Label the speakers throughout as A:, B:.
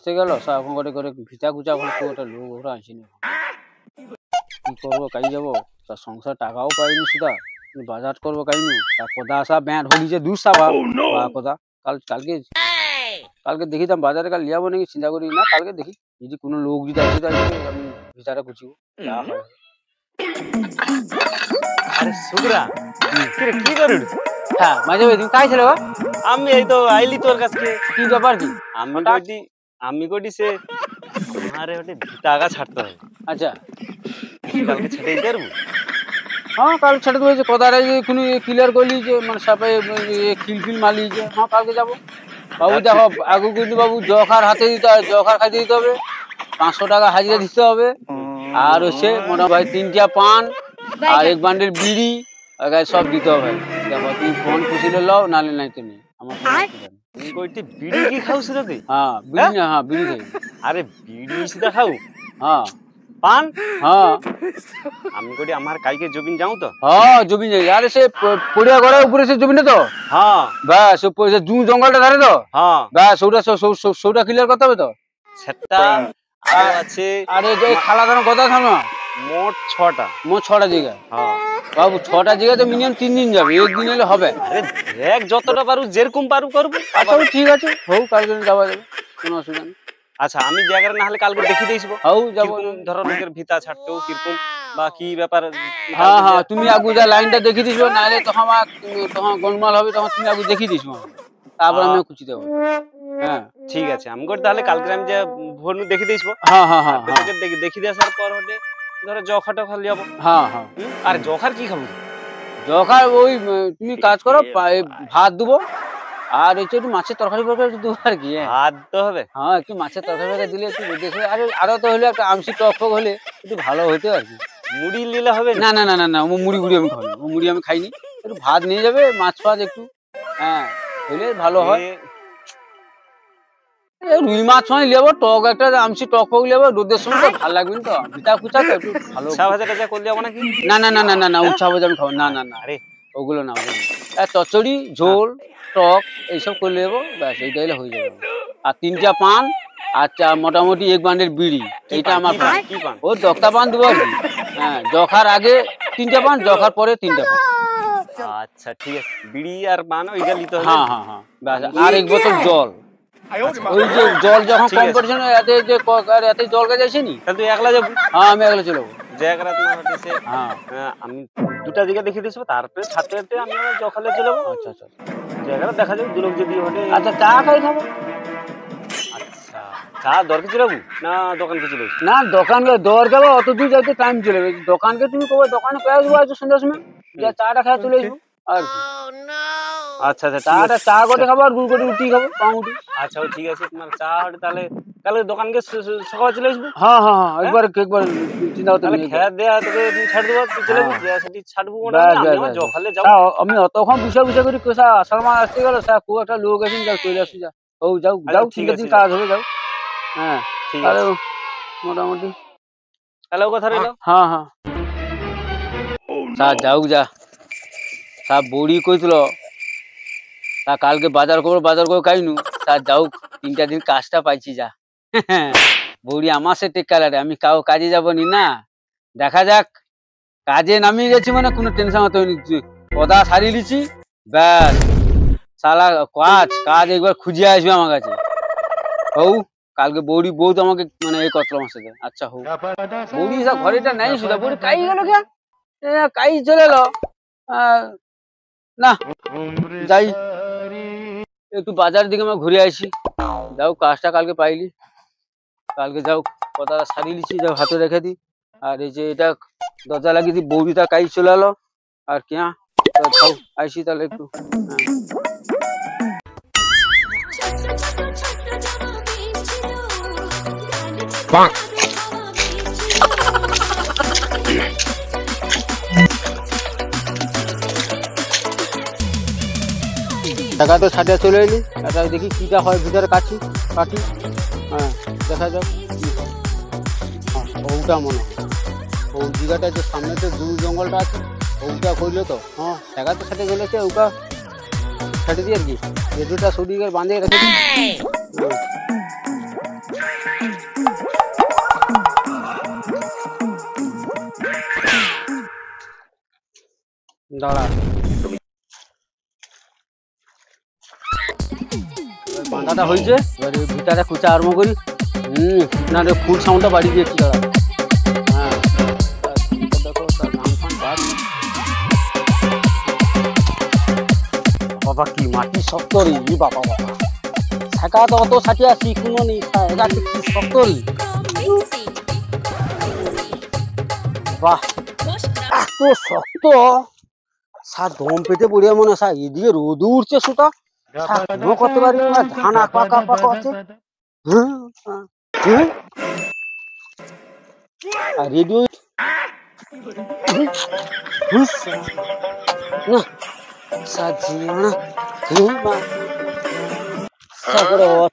A: আসতে গেল এখন করে ভিটা গুচা এখন খুব একটা লোক ওরা আসেনি কি করবো কাই যাবো তার সংসার টাকাও পাইনি সুদা বাজার করবো কাইনু তা কদা আসা ব্যাট হলিছে দুঃসাবা বা কথা কালকে কালকে দেখি তাম বাজারে কাল লিয়াবো নাকি চিন্তা করি না কালকে দেখি যদি কোনো লোক যদি আসে তাহলে আমি ভিটাটা গুছিব যা হয়
B: আরে সুগরা কি করুন
A: হ্যাঁ মাঝে তুমি কাই ছিল
B: আমি এই তো আইলি তোর কাছে
A: কি ব্যাপার কি
B: আমি কইটি সে আরে ওটি টাকা ছাড়তে হবে
A: আচ্ছা
B: কালকে ছেড়ে দিতে পারবো
A: হ্যাঁ কাল ছেড়ে দেবো কোথায় যে কোনো ক্লিয়ার করলি যে মানে সাপে খিলফিল মারলি যে হ্যাঁ কালকে যাবো বাবু দেখো আগু কিন্তু বাবু জখার হাতে দিতে হবে জখার খাইতে দিতে হবে 500 টাকা হাজিরা দিতে হবে আর হচ্ছে মোটামুটি 3টা পান আর 1 বান্ডেল বিড়ি সব দিতে হবে দেখো তুমি ফোন খুশিলে লও নালে নাই তো নেই আমার
B: তুমি কইটি বিড়ি কি খাও সেটাতে
A: হ্যাঁ বিড়ি না হ্যাঁ বিড়ি খাই
B: আরে বিড়ি সেটা খাও
A: হ্যাঁ
B: পান
A: হ্যাঁ
B: আমি কইটি আমার কাইকে জবিন যাও তো
A: হ্যাঁ জবিন যাই আরে সে পড়িয়া গড়ার উপরে সে জবিনে তো
B: হ্যাঁ
A: বাস সে জু জঙ্গলটা ধারে তো
B: হ্যাঁ
A: বাস সৌটা ক্লিয়ার করতে হবে তো
B: সেটা আর আছে
A: আরে এই খালা ধান কথা থামা
B: মোট 6টা
A: মোট 6টা জায়গা
B: হ্যাঁ
A: বাবু 6টা জায়গা তো মিনিমাম 3 দিন যাবে একদিন এলে হবে
B: আরে দেখ যতটা পারু যেরকম পারু করবো
A: আচ্ছা ঠিক আছে হোক কালকে যাওয়া যাবে কোনো অসুবিধা নেই
B: আচ্ছা আমি জায়গাটা না হলে কালকে দেখি দিয়েছিবো
A: হাউ যাবো
B: ধরো লোকের ভিতা ছাড়তেও কিরকম বা কি ব্যাপার
A: হ্যাঁ হ্যাঁ তুমি আগু যা লাইনটা দেখিয়ে দিছো নাহলে তখন গোলমাল হবে তখন তুমি আগু দেখিয়ে দিছো তারপর আমি খুঁজি দেবো হ্যাঁ
B: ঠিক আছে আমি করে তাহলে কালকে আমি যে ভোর দেখি দিয়েছিবো
A: হ্যাঁ হ্যাঁ হ্যাঁ
B: দেখি দেওয়ার পর হলে ধরো জখাটা খালি যাবো
A: হ্যাঁ হ্যাঁ
B: আর জখার কি খাবো
A: জখার ওই তুমি কাজ করো ভাত দেবো আর একটু মাছের তরকারি দেবো আর কি
B: ভাত তো হবে
A: হ্যাঁ একটু মাছের তরকারি দিলে একটু দেখে আরো তো হলে একটা আমসি টক হলে একটু ভালো হতো আর কি
B: মুড়ি নিলে হবে
A: না না না না না মুড়ি গুড়ি আমি খাই মুড়ি আমি খাইনি একটু ভাত নিয়ে যাবে মাছ ফাছ একটু হ্যাঁ হলে ভালো হয় রুই মাছ সময় নেবো টক একটা আমসি টক নেবো রোদের সময় তো ভালো লাগবে তো ভিটা কুচা তো একটু ভালো
B: ভাজা করলে যাবো নাকি
A: না না না না না না উচ্ছা ভাজা আমি খাবো না না না আরে ওগুলো না চচ্চড়ি ঝোল টক এইসব করে নেবো ব্যাস এইটাই হয়ে যাবে আর 3টা পান আচ্ছা মোটামুটি 1 বান্ডেল বিড়ি এইটা আমার ও দক্তা পান দেবো আর কি হ্যাঁ জখার আগে 3টা পান জখার পরে 3টা পান
B: আচ্ছা ঠিক আছে বিড়ি আর পান ওইটা নিতে হবে
A: হ্যাঁ হ্যাঁ হ্যাঁ আর 1 বোতল জল ওই যে জল যখন কম্পিটিশন এতে জল গাছ আসেনি
B: তাহলে তুই একলা যাবি
A: হ্যাঁ আমি একলা চলে যাবো
B: জায়গাটা তোমার হচ্ছে হ্যাঁ আমি 2টা জায়গা দেখিয়ে দিয়েছি তারপরে ছাতে আমি জখালে চলে যাবো আচ্ছা আচ্ছা জায়গাটা দেখা যাবে দুলোক যদি ওঠে
A: আচ্ছা চা খাই খাবো
B: আচ্ছা চা দরকার চলে যাবো না দোকান কিছু
A: না দোকানকে দর যাবো অত দূর যাইতে টাইম চলে যাবে দোকানকে তুমি কবে দোকানে পেয়ে যাবো আজ সন্ধ্যার সময় চাটা খাই চলে আসবো আর
B: আচ্ছা আচ্ছা
A: চা গোটে খাবো আর 2 কোটি রুটি খাবো পাউরুটি
B: আচ্ছা ঠিক আছে তোমার চা হলে তাহলে কালকে দোকানকে সকালে চলে আসবো
A: হ্যাঁ হ্যাঁ হ্যাঁ একবার চিন্তা করতে
B: তাহলে খেয়া দেয়া তোকে তুমি ছাড় দেবো তুই চলে যাবি সেটি ছাড়বো আমি জখালে যাবো
A: আমি অতক্ষণ বুঝা করি কোসা আসারমান আসতে গেল খুব একটা লোক আছেন যাও চলে আসি যা ও যাও যাও ঠিক আছে কাজ হবে যাও হ্যাঁ ঠিক আছে মোটামুটি
B: তাহলে ও কথা রইল
A: হ্যাঁ হ্যাঁ যাও যা সব বড়ি কইছিল তা কালকে বাজার করে খাইনু তা যাও 3টা দিন কাজটা পাইছি যা বড়ি আমার সে টেক্কালারে আমি কাজে যাবো নি না দেখা যাক কাজে নামিয়ে গেছি মানে কোনো টেনশন হতো কথা সারিয়ে লিছি ব্যাস সালা কাজ একবার খুঁজে আসবে আমার কাছে হৌ কালকে বউ তো আমাকে মানে এই কতল আমার সাথে আচ্ছা হোক বৌদি সব ঘরেটা নাই শুধু বৌদি কাই গেল কে কাই চলে এলো না যাই একটু বাজার দিকে আমরা ঘুরে আসি যাও কাজটা কালকে পাইলি কালকে যাও কথাটা সারিয়ে লিছি যাও হাতে রেখে দি আর এই যে এটা দরজা লাগিয়ে দি বৌদিটা কাই চলে এলো আর কেয়া আইসি তাহলে একটু টাকা তো ছাড়িয়ে চলে এলি এটা দেখি কিটা হয় ভিতরে কাটি হ্যাঁ দেখা যাক হ্যাঁ ওটা মনে ওই জায়গাটা যে সামনে তো জঙ্গলটা আছে ওটা করলে তো হ্যাঁ টাকা তো ছাড়িয়ে চলেছে ওটা ছাড়িয়ে দিই আর কি যে দুটা সরিয়ে বাঁধিয়ে রেখে দিই দাঁড়া বাঁধাটা হয়েছে, এবার ভিটাটা কুচা আরম্ভ করি। না রে ফুল সাউন্ডটা বাড়িয়ে দিয়েছি দাঁড়া। হ্যাঁ দেখো তার গান ফান বাজ। বাবা কি মাটি শক্ত রে বাবা বাবা, শাখা তো অত সাথে আসি কোনো নেই, এটা কি শক্ত রে বাহ, এত শক্ত সা দম পেটে পড়িয়া মনে সা এদিকে রোদ উঠছে সুতা করতে পারি না, ধান আঁকা পাকা আছে। আর রেডিও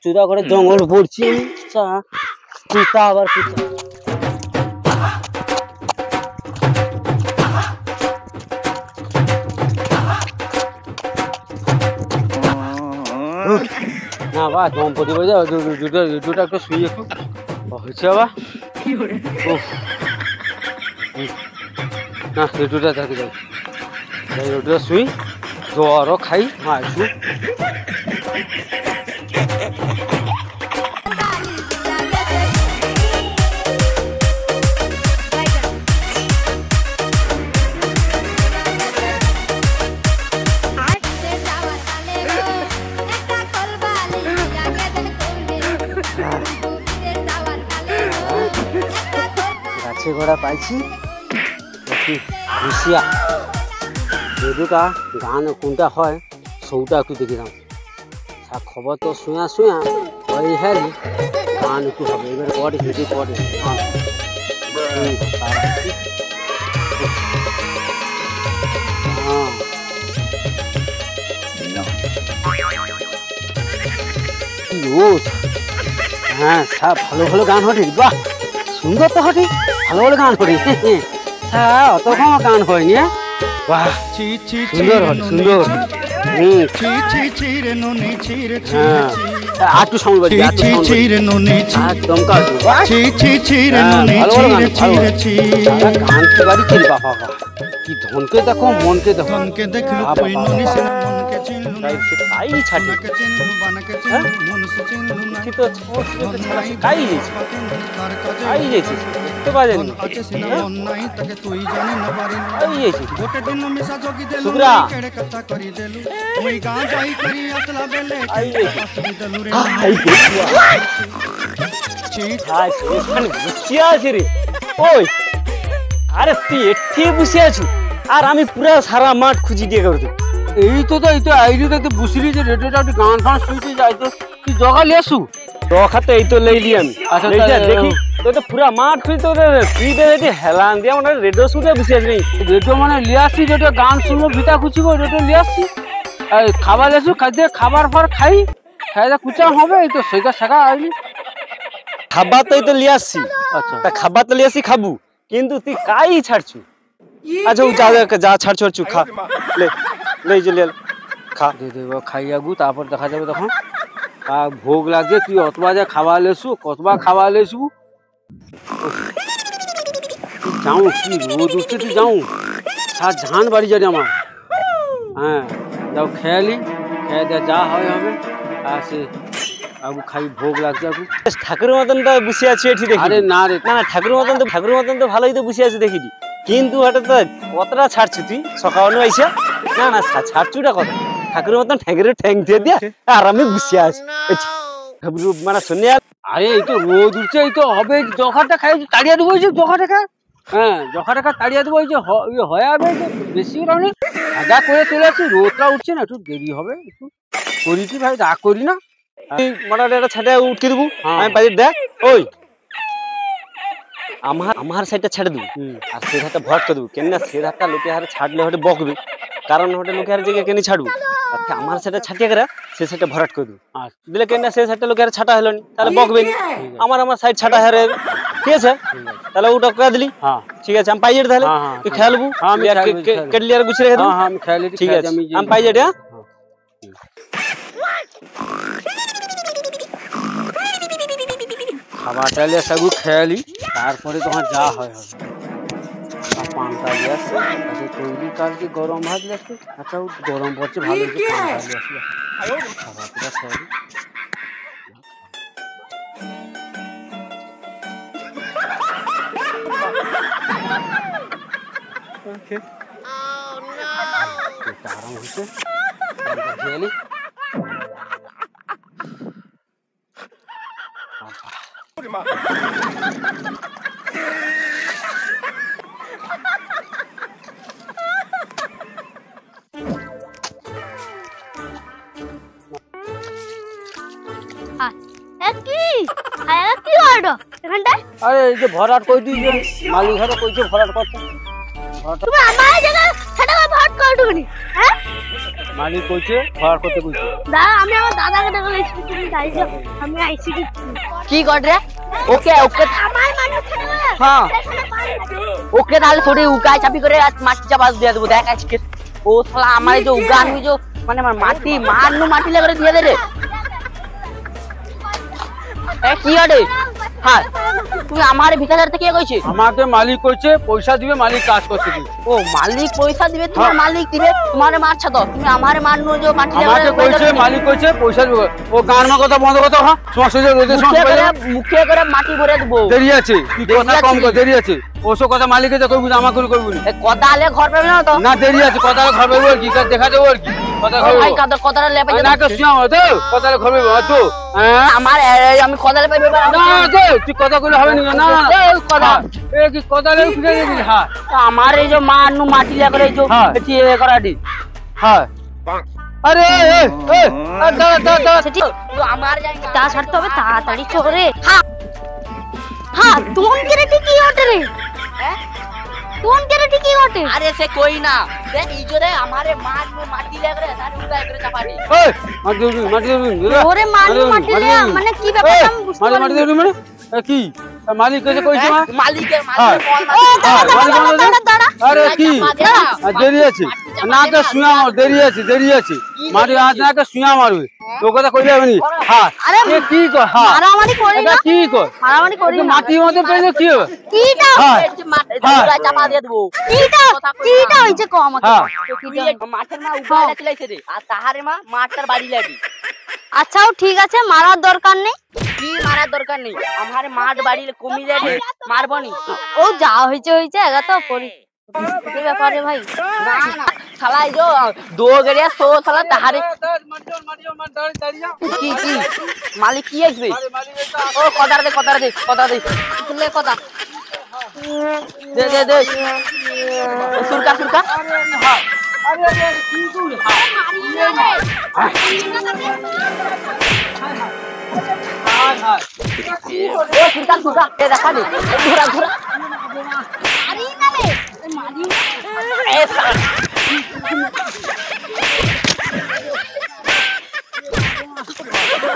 A: চুরা করে জঙ্গল পড়ছি পিতা আবার পিতা। না বা দম্পতি বোঝা রেডিওটা একটু শুয়ে একটু হয়েছে বাবা। না রেডিওটা থাকে যাই, রেডিওটা শুই জ্বরও খাই আসু। গাছে ঘোড়া পাইছি ঘুষিয়া রেডিওটা গান কোনটা হয় সৌটা একটু দেখে দাম, খবর তো শুয়া শুয়া ওই হ্যারি গান একটু হবে এবার পরে হেঁটে পরে রোজ। হ্যাঁ সব ভালো ভালো গান হটে, বাহ সুন্দর তো হটে, ভালো ভালো গান হটে। হ্যাঁ অতক্ষণ গান হয়নি, বাহ সুন্দর হটে সুন্দর। একটু সাউন্ড বাজি একদম গান বাড়ি খেলি বাবা কি ধনকে দেখো মনকে দেখো আরে তুই এটি বসে আছো আর আমি পুরা সারা মাঠ খুঁজি দিয়ে করতে। এই তো আইডিটা তো বুঝলি যে রেডিওটা একটু গান ফান শুনতে যাই তো তুই জগালি আসু জখাতে এই তো লইলি আমি। আচ্ছা দেখি তুই তো পুরা মাঠ খুঁজি তো তুই তো এটি হেলান দিয়ে মানে রেডিও শুনতে বসে আছি। রেডিও মানে লিয়ে আসছি, রেডিও গান শুনবো ভিটা খুঁজিব রেডিও লিয়ে আসছি। খাবার আসু খাদ্য খাবার ফার খাই খাইদা কুচা হবে এই তো সেটা শেখা আইলি খাবার তো এই তো লিয়ে আসছি। আচ্ছা তা খাবার তো লিয়ে আসছি খাবু, কিন্তু তুই কাই ছাড়ছু। আচ্ছা যা ছাড়ছু খা লে খা খাইয়া গু তারপর দেখা যাবে তখন ভোগ লাগছে। তুই অতবা যা খাওয়া লেসু কতবা খাওয়া লেসু যাও কি রোদ উঠছে তুই যাও সার ধান বাড়ি যাবে আমার। হ্যাঁ যাও খেয়ালি খেয়ে দেয়া যা হয় হবে আর সে আবু খাই ভোগ লাগছে আবু ঠাকুরের মতন তো বসে আছি এটি দেখি। আরে না রে না ঠাকুরের মতন তো ভালোই তো বসে আছে দেখিনি, কিন্তু হঠাৎ কতটা ছাড়ছু তুই সকাল আইসা না না ছাড়ছুটা কত ঠাকুরের মতন ঠ্যাঙ্গের ঠ্যাং দিয়ে দিয়া আর আমি বসে আছি মানে শুনে। আরে এই তো রোদ উঠছে এই তো হবে জখাটা খাই তাড়িয়ে দেবো জখাটা খা। হ্যাঁ জখাটা খা তাড়িয়ে দেবো হয়ে যাবে বেশি অনেক আদা করে চলে আসছি, রোদটা উঠছে না একটু দেরি হবে একটু করি কি ভাই রাগ করি না মোটামুটি একটা ছেড়ে উঠকে দেবো। আমি বাড়ির দেখ ওই আমার সাইডটা ছেড়ে দেবো আর সে ধারটা ভরাট করে দেবো, কেন না সে ধারটা লোকে হারে ছাড়লে হটে বকবে, কারণ হটে লোকে হারে জায়গায় কেন ছাড়বো আমার সাইডটা ছাটিয়ে করে সে সাইডটা ভরাট করে দেবো দিলে কেন না সে সাইডটা লোকে হারে ছাটা হলো নি তাহলে বকবে নি, আমার সাইড ছাটা হারে ঠিক আছে তাহলে ওটা করে দিলি। ঠিক আছে আমি পাই যাই তাহলে তুই খেয়াল কেটলি আর গুছিয়ে রেখে দেবো। ঠিক আছে আমি পাই যাই। হ্যাঁ খাবারটা লিয়ে সব খেয়ালি তারপরে তোমার যা হয় হবে।
B: পান্তা দিয়ে আসছে আচ্ছা তৈরি কালকে গরম ভাত লাগছে আচ্ছা ও গরম পড়ছে ভালো হচ্ছে পান্তা দিয়ে আসলে খাবারটা খাওয়াবি আরাম হচ্ছে খেয়ে আরে এই যে ভরাট কই দিয়েছে মালিক ঘরে কইছে ভরাট করতে
C: তুমি আমার জায়গা সেটা ভরাট করটুনি হ্যাঁ
B: মালিক কইছে ভরাট করতে কইছে
C: দাদা আমি আমার দাদাকে ডাকলে তুমি যাইছো আমি আইছি
D: কি কর রে ওকে ওকে
C: আমার মানুষ ছেড়ে
D: হ্যাঁ ওকে তাহলে থোড়ি উগাই চাপি করে আজ মাটি চাপাস দিয়ে দেবো দেখ আজকে ও শালা আমার এই যে উগা আমি যে মানে আমার মাটি মারনু মাটি লাগরে দিয়ে দে রে এ কি আরে হ্যাঁ তুই আমার ভিতর থেকে কে কইছিস
B: আমাকে মালিক কইছে পয়সা দিবে মালিক কাজ করতে দিবে
D: ও মালিক পয়সা দিবে তোমার মালিক দিবে তোমারে মারছ তো তুমি আমারে মারনু যে মাটি
B: আমাকে কইছে মালিক কইছে পয়সা দিবে ও গান মা কথা বন্ধ করতে হ্যাঁ সমস্যা যে রোদে সমস্যা
D: মুখে করে মাটি ভরে দেবো
B: দেরি আছে তুই কথা কম কর দেরি আছে ওসব কথা মালিকে তো কইবি আমাকে কইবি না
D: কথা আলে ঘর পাবে না তো
B: না দেরি আছে কথা ঘর পাইবো কি কাজ দেখা দেবো আর কি কথা
D: ভাই
B: খাবো
D: কথা কথাটা লেপে
B: না তো শুনাও তো কথা ঘর পাইবো তো হ্যাঁ
D: আমার আমি কথা লেপে
B: না তো তুই কথা কইলে হবে না না
D: কথা
B: এ কি কথা লে ফিরে দিবি হ্যাঁ
D: আমার এই যে মারনু মাটি লাগরে এই যে এটি করাডি
B: হ্যাঁ আরে এ এ দা
D: সেটি তো আমার যাই
C: তা ছাড়তে হবে তাড়াতাড়ি চলে হ্যাঁ হ্যাঁ তুম কেরে ঠিকই ওঠে রে
D: হ্যাঁ
C: তুম কেরে ঠিকই ওঠে
D: আরে সে কই না দেখ এই জরে আমারে মারনু মাটি লাগরে তার উগাই করে চাপাডি
B: এ মাটি দিবি
C: ওরে মানু মাটি লে মানে কি ব্যাপার আমি বুঝতে
B: মাটি
C: পারি
B: দিবি মানে কি মালিক কইছে কইছে মা
D: মালিকের
B: হ্যাঁ।
C: দাঁড়া
B: আরে কি দেরি আছে না তো শুয়া দেরি আছে মাটি হাত না তো শুয়া মারবে তো কথা কইলে হবে নি হ্যাঁ
C: আরে
B: এ কি কর হ্যাঁ
C: মারামারি করি
B: এটা
C: না
B: কি কর
C: মারামারি করি না
B: মাটির মধ্যে পেলে কি হবে
C: কিটা
B: হ্যাঁ
D: এই যে মাটি উগাই চাপা দিয়ে দেবো
C: কিটা হইছে কো আমাকে
B: হ্যাঁ
D: তুই মাঠের মা উগাই লাগলাইছে রে আর তাহারে মা মাঠটার বাড়ি লাগি
C: আচ্ছাও ঠিক আছে মারার দরকার নেই
D: কি মারার দরকার নেই আমার মাঠ বাড়ি কমি যাবে মারবনি
C: ও যা হইছে এগা তো পরি কি ব্যাপার রে ভাই
D: না না শালা এই যে দো গড়িয়া সো শালা তাহারে কি মালিক কি আসবে ও কথা দে
C: তুলে কথা
D: দে সুরকা ও সুরকা এ দেখা দে ঘোরা
C: মারি না রে মারি
D: এ শালা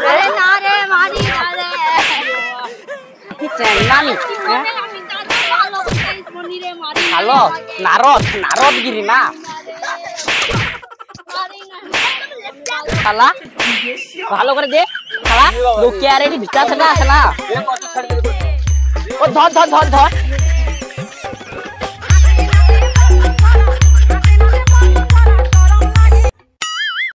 C: আরে না রে মারি না রে
D: কি চেঙ্গানি
C: আমি দাদা ভালো কইছ মনি রে মারি
D: হ্যালো নারদ গিরি না
C: মারি না
D: শালা ভালো করে দে শালা লোকে আর এটি ভিতর থেকে আসে না ও ধর